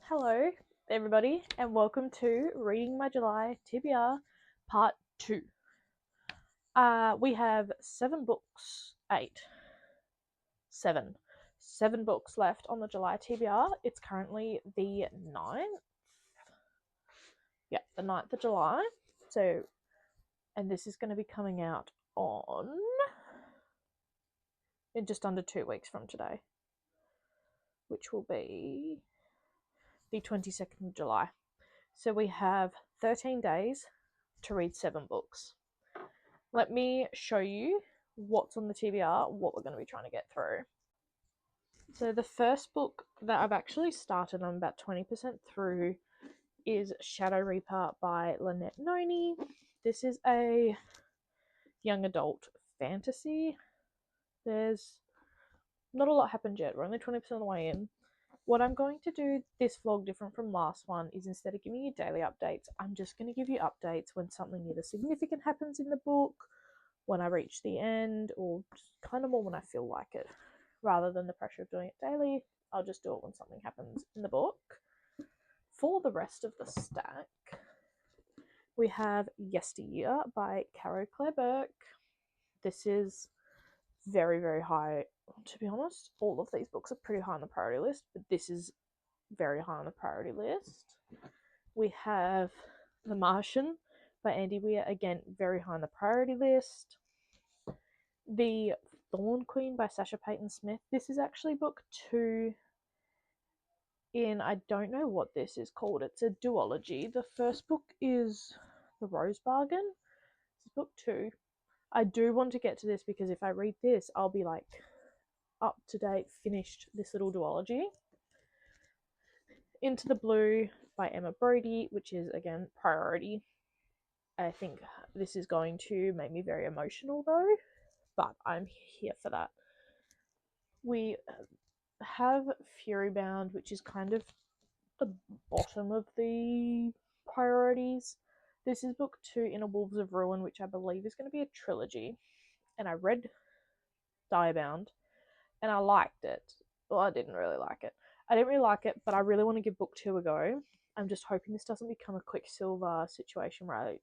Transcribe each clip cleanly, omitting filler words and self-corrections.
Hello, everybody, and welcome to Reading My July TBR Part 2. We have 7 books, 8, 7. 7 books left on the July TBR. It's currently the 9th. Yeah, the 9th of July. So, and this is going to be coming out in just under 2 weeks from today, which will be the 22nd of July. So we have 13 days to read 7 books. Let me show you what's on the TBR, what we're going to be trying to get through. So the first book that I've actually started, I'm about 20% through, is Shadow Reaper by Lynette Noni. This is a young adult fantasy. There's not a lot happened yet. We're only 20% of the way in. What I'm going to do this vlog, different from last one, is instead of giving you daily updates, I'm just going to give you updates when something either significant happens in the book, when I reach the end, or just kind of more when I feel like it. Rather than the pressure of doing it daily, I'll just do it when something happens in the book. For the rest of the stack, we have Yesteryear by Caro Claire Burke. This is very, very high. To be honest, all of these books are pretty high on the priority list, but this is very high on the priority list. We have The Martian by Andy Weir, again, very high on the priority list. The Thorn Queen by Sasha Payton Smith. This is actually book 2 in, I don't know what this is called. It's a duology. The first book is The Rose Bargain. This is book 2. I do want to get to this because if I read this, I'll be like up to date, finished this little duology. Into the Blue by Emma Brody, which is again priority. I think this is going to make me very emotional though, but I'm here for that. We have Furybound, which is kind of the bottom of the priorities. This is book 2 in A Wolves of Ruin, which I believe is going to be a trilogy. And I read Diabound, and I liked it. Well, I didn't really like it. I didn't really like it, but I really want to give book 2 a go. I'm just hoping this doesn't become a Quicksilver situation where I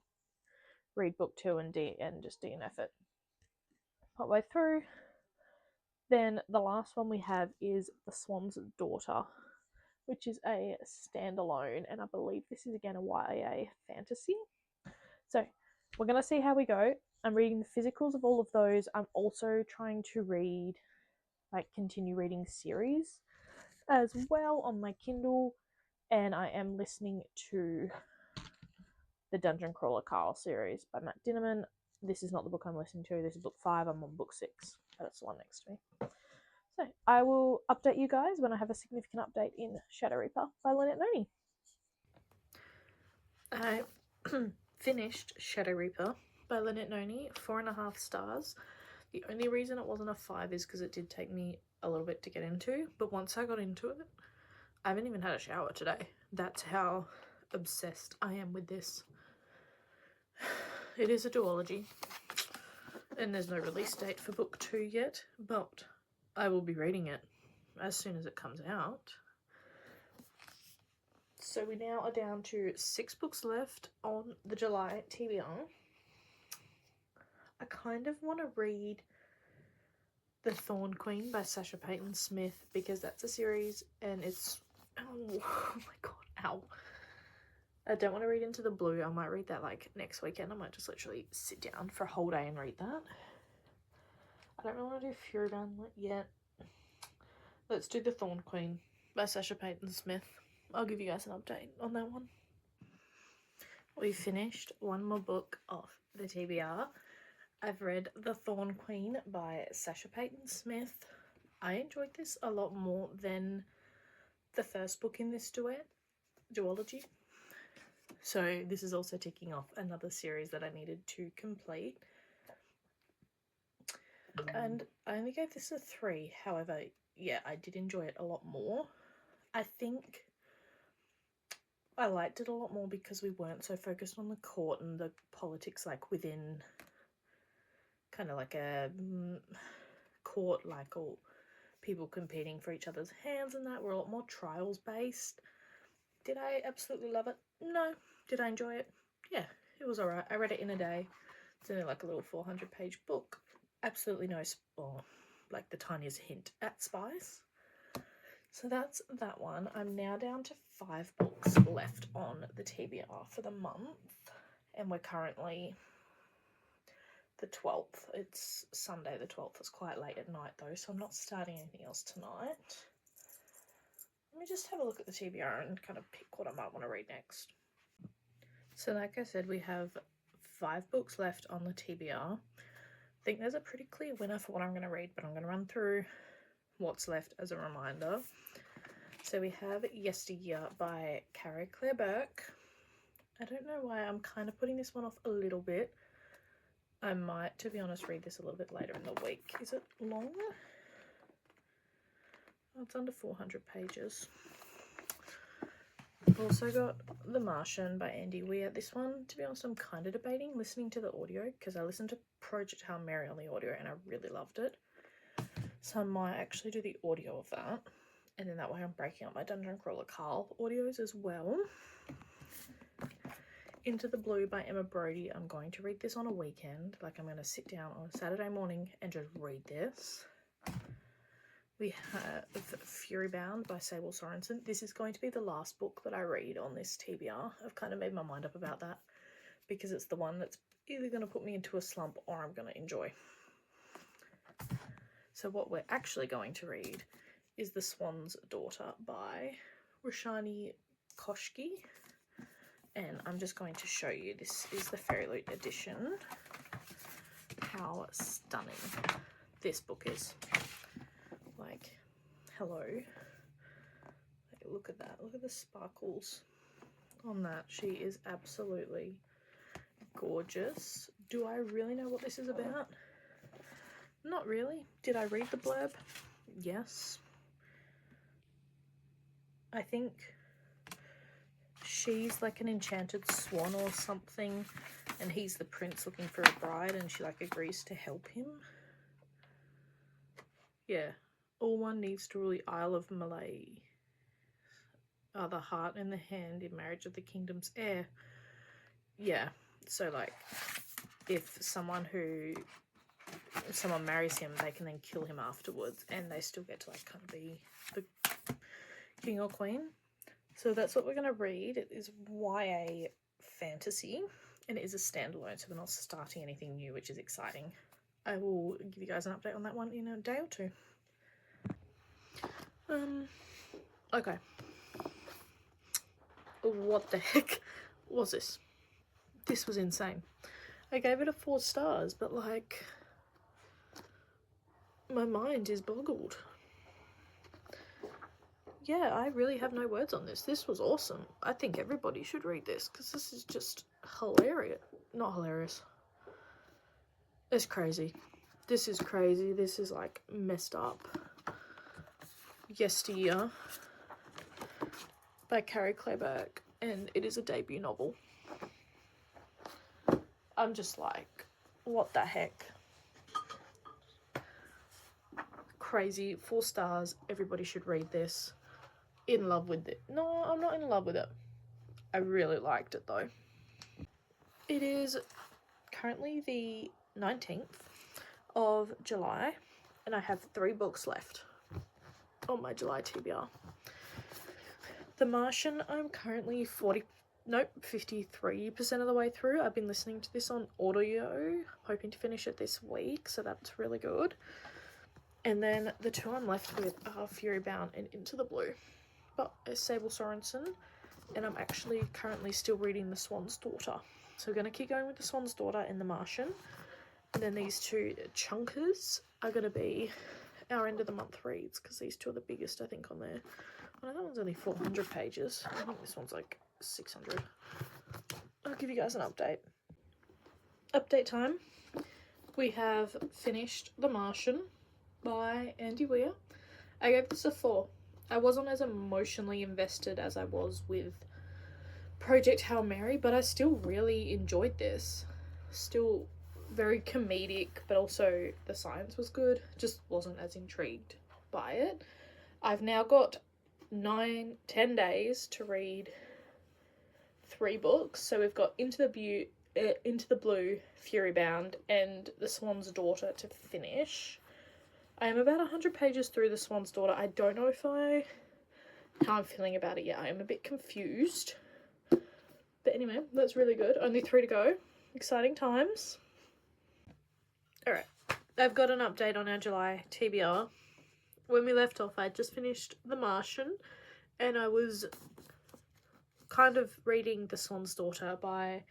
read book 2 and just DNF it partway through. Then the last one we have is The Swan's Daughter, which is a standalone, and I believe this is again a YA fantasy. So we're going to see how we go. I'm reading the physicals of all of those. I'm also trying to continue reading series as well on my Kindle, and I am listening to the Dungeon Crawler Carl series by Matt Dinnerman. This is not the book I'm listening to. This is book 5. I'm on book 6. That's the one next to me. So I will update you guys when I have a significant update in Shadow Reaper by Lynette Noni. I finished Shadow Reaper by Lynette Noni, 4.5 stars. The only reason it wasn't a 5 is because it did take me a little bit to get into, but once I got into it, I haven't even had a shower today. That's how obsessed I am with this. It is a duology, and there's no release date for book 2 yet, but I will be reading it as soon as it comes out. So we now are down to 6 books left on the July TBR. I kind of want to read The Thorn Queen by Sasha Payton Smith because that's a series and it's... Oh my god, ow. I don't want to read Into the Blue. I might read that like next weekend. I might just literally sit down for a whole day and read that. I don't really want to do Furybound yet. Let's do The Thorn Queen by Sasha Payton Smith. I'll give you guys an update on that one. We finished one more book off the TBR. I've read The Thorn Queen by Sasha Payton Smith. I enjoyed this a lot more than the first book in this duology. So this is also ticking off another series that I needed to complete. And I only gave this a 3. However, yeah, I did enjoy it a lot more. I think I liked it a lot more because we weren't so focused on the court and the politics like within kind of like a court, like all people competing for each other's hands and that. We're a lot more trials based. Did I absolutely love it? No. Did I enjoy it? Yeah, it was alright. I read it in a day. It's only like a little 400-page book. Absolutely no, or like the tiniest hint at spice. So that's that one. I'm now down to 5 books left on the TBR for the month. And we're currently the 12th. It's Sunday the 12th. It's quite late at night though, so I'm not starting anything else tonight. Let me just have a look at the TBR and kind of pick what I might want to read next. So like I said, we have 5 books left on the TBR. I think there's a pretty clear winner for what I'm going to read, but I'm going to run through what's left as a reminder. So we have Yesteryear by Carrie Claire Burke. I don't know why I'm kind of putting this one off a little bit. I might, to be honest, read this a little bit later in the week. Is it long? Oh, it's under 400 pages. I've also got The Martian by Andy Weir. This one, to be honest, I'm kind of debating listening to the audio because I listened to Project Hail Mary on the audio and I really loved it. So I might actually do the audio of that. And then that way I'm breaking up my Dungeon Crawler Carl audios as well. Into the Blue by Emma Brody. I'm going to read this on a weekend. Like I'm going to sit down on a Saturday morning and just read this. We have Fury Bound by Sable Sorensen. This is going to be the last book that I read on this TBR. I've kind of made my mind up about that because it's the one that's either going to put me into a slump or I'm going to enjoy. So what we're actually going to read is The Swan's Daughter by Roshani Koshki. And I'm just going to show you, this is the Fairy Loot edition, how stunning this book is. Like, hello. Like, look at that. Look at the sparkles on that. She is absolutely gorgeous. Do I really know what this is about? Not really. Did I read the blurb? Yes. I think she's like an enchanted swan or something, and he's the prince looking for a bride, and she like agrees to help him. Yeah. All one needs to rule the Isle of Malay are the heart and the hand in marriage of the kingdom's heir. Yeah. So like, if someone marries him, they can then kill him afterwards, and they still get to like kind of be the king or queen. So that's what we're going to read. It is YA fantasy, and it is a standalone, so we're not starting anything new, which is exciting. I will give you guys an update on that one in a day or two. Okay. What the heck was this? This was insane. I gave it a 4 stars, but like, my mind is boggled. Yeah, I really have no words on this. This was awesome. I think everybody should read this because this is just hilarious. Not hilarious. It's crazy. This is crazy. This is like messed up. Yesteryear by Carrie Claire Burke, and it is a debut novel. I'm just like, what the heck? Crazy. 4 stars. Everybody should read this. In love with it. No, I'm not in love with it. I really liked it though. It is currently the 19th of July, and I have 3 books left on my July TBR. The Martian, I'm currently 53% of the way through. I've been listening to this on audio, hoping to finish it this week, so that's really good. And then the 2 I'm left with are Fury Bound and Into the Blue by Sable Sorensen, and I'm actually currently still reading The Swan's Daughter. So we're going to keep going with The Swan's Daughter and The Martian. And then these 2 chunkers are going to be our end of the month reads, because these 2 are the biggest, I think, on there. Well, that one's only 400 pages. I think this one's like 600. I'll give you guys an update. Update time. We have finished The Martian by Andy Weir. I gave this a 4. I wasn't as emotionally invested as I was with Project Hail Mary, but I still really enjoyed this. Still very comedic, but also the science was good. Just wasn't as intrigued by it. I've now got 10 days to read 3 books. So we've got Into the Blue, Fury Bound, and The Swan's Daughter to finish. I am about 100 pages through The Swan's Daughter. I don't know how I'm feeling about it yet. I am a bit confused. But anyway, that's really good. Only 3 to go. Exciting times. Alright, I've got an update on our July TBR. When we left off, I just finished The Martian, and I was kind of reading The Swan's Daughter by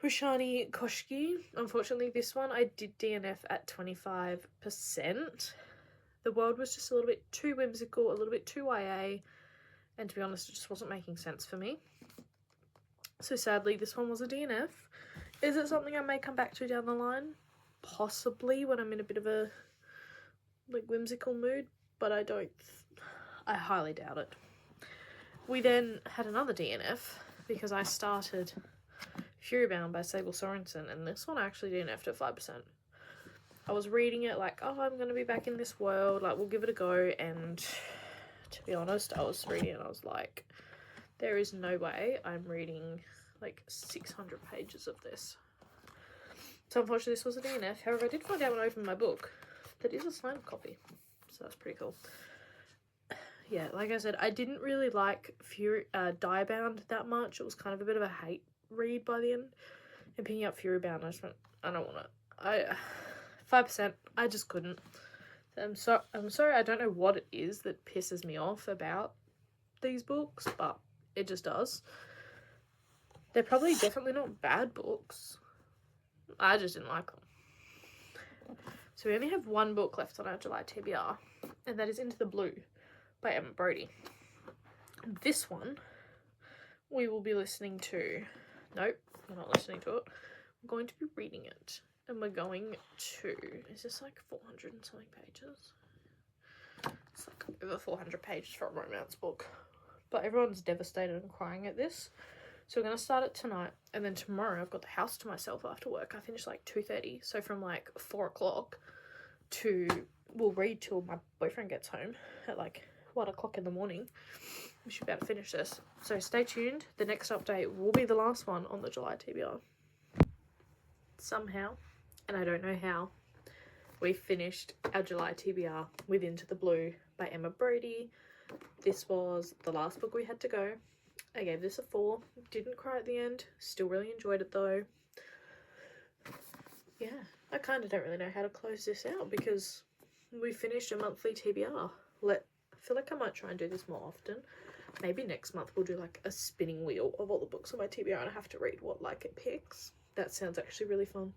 Rushani Koshki. Unfortunately, this one I did DNF at 25%. The world was just a little bit too whimsical, a little bit too YA, and to be honest, it just wasn't making sense for me. So sadly, this one was a DNF. Is it something I may come back to down the line? Possibly, when I'm in a bit of a whimsical mood, but I highly doubt it. We then had another DNF because I started Furybound by Sable Sorensen, and this one I actually DNF'd at 5%. I was reading it like, oh, I'm going to be back in this world, like, we'll give it a go, and to be honest, I was reading it and I was like, there is no way I'm reading like 600 pages of this. So unfortunately this was a DNF. However, I did find out when I opened my book that is a signed copy, so that's pretty cool. Yeah, like I said, I didn't really like Diebound that much. It was kind of a bit of a hate read by the end. And picking up Furybound, I just went, I don't want it. 5%, I just couldn't. I'm sorry, I don't know what it is that pisses me off about these books, but it just does. They're probably definitely not bad books. I just didn't like them. So we only have 1 book left on our July TBR, and that is Into the Blue by Emma Brodie. This one we will be listening to. Nope, we're not listening to it. We're going to be reading it. And we're going to... Is this like 400 and something pages? It's like over 400 pages for a romance book. But everyone's devastated and crying at this. So we're going to start it tonight. And then tomorrow I've got the house to myself after work. I finish like 2:30. So from like 4 o'clock to... We'll read till my boyfriend gets home at like 1 o'clock in the morning. We should be able to finish this. So stay tuned. The next update will be the last one on the July TBR. Somehow, and I don't know how, we finished our July TBR with Into the Blue by Emma Brodie. This was the last book we had to go. I gave this a 4. Didn't cry at the end. Still really enjoyed it though. Yeah, I kind of don't really know how to close this out because we finished a monthly TBR. I feel like I might try and do this more often. Maybe next month we'll do like a spinning wheel of all the books on my TBR and I have to read what like it picks. That sounds actually really fun.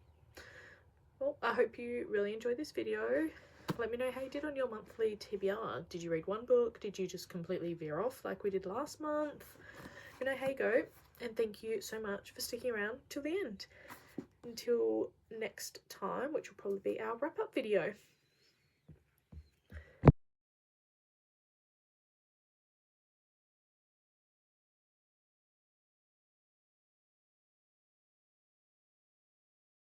Well, I hope you really enjoyed this video. Let me know how you did on your monthly TBR. Did you read 1 book? Did you just completely veer off like we did last month? Let me know how you go. And thank you so much for sticking around till the end. Until next time, which will probably be our wrap-up video.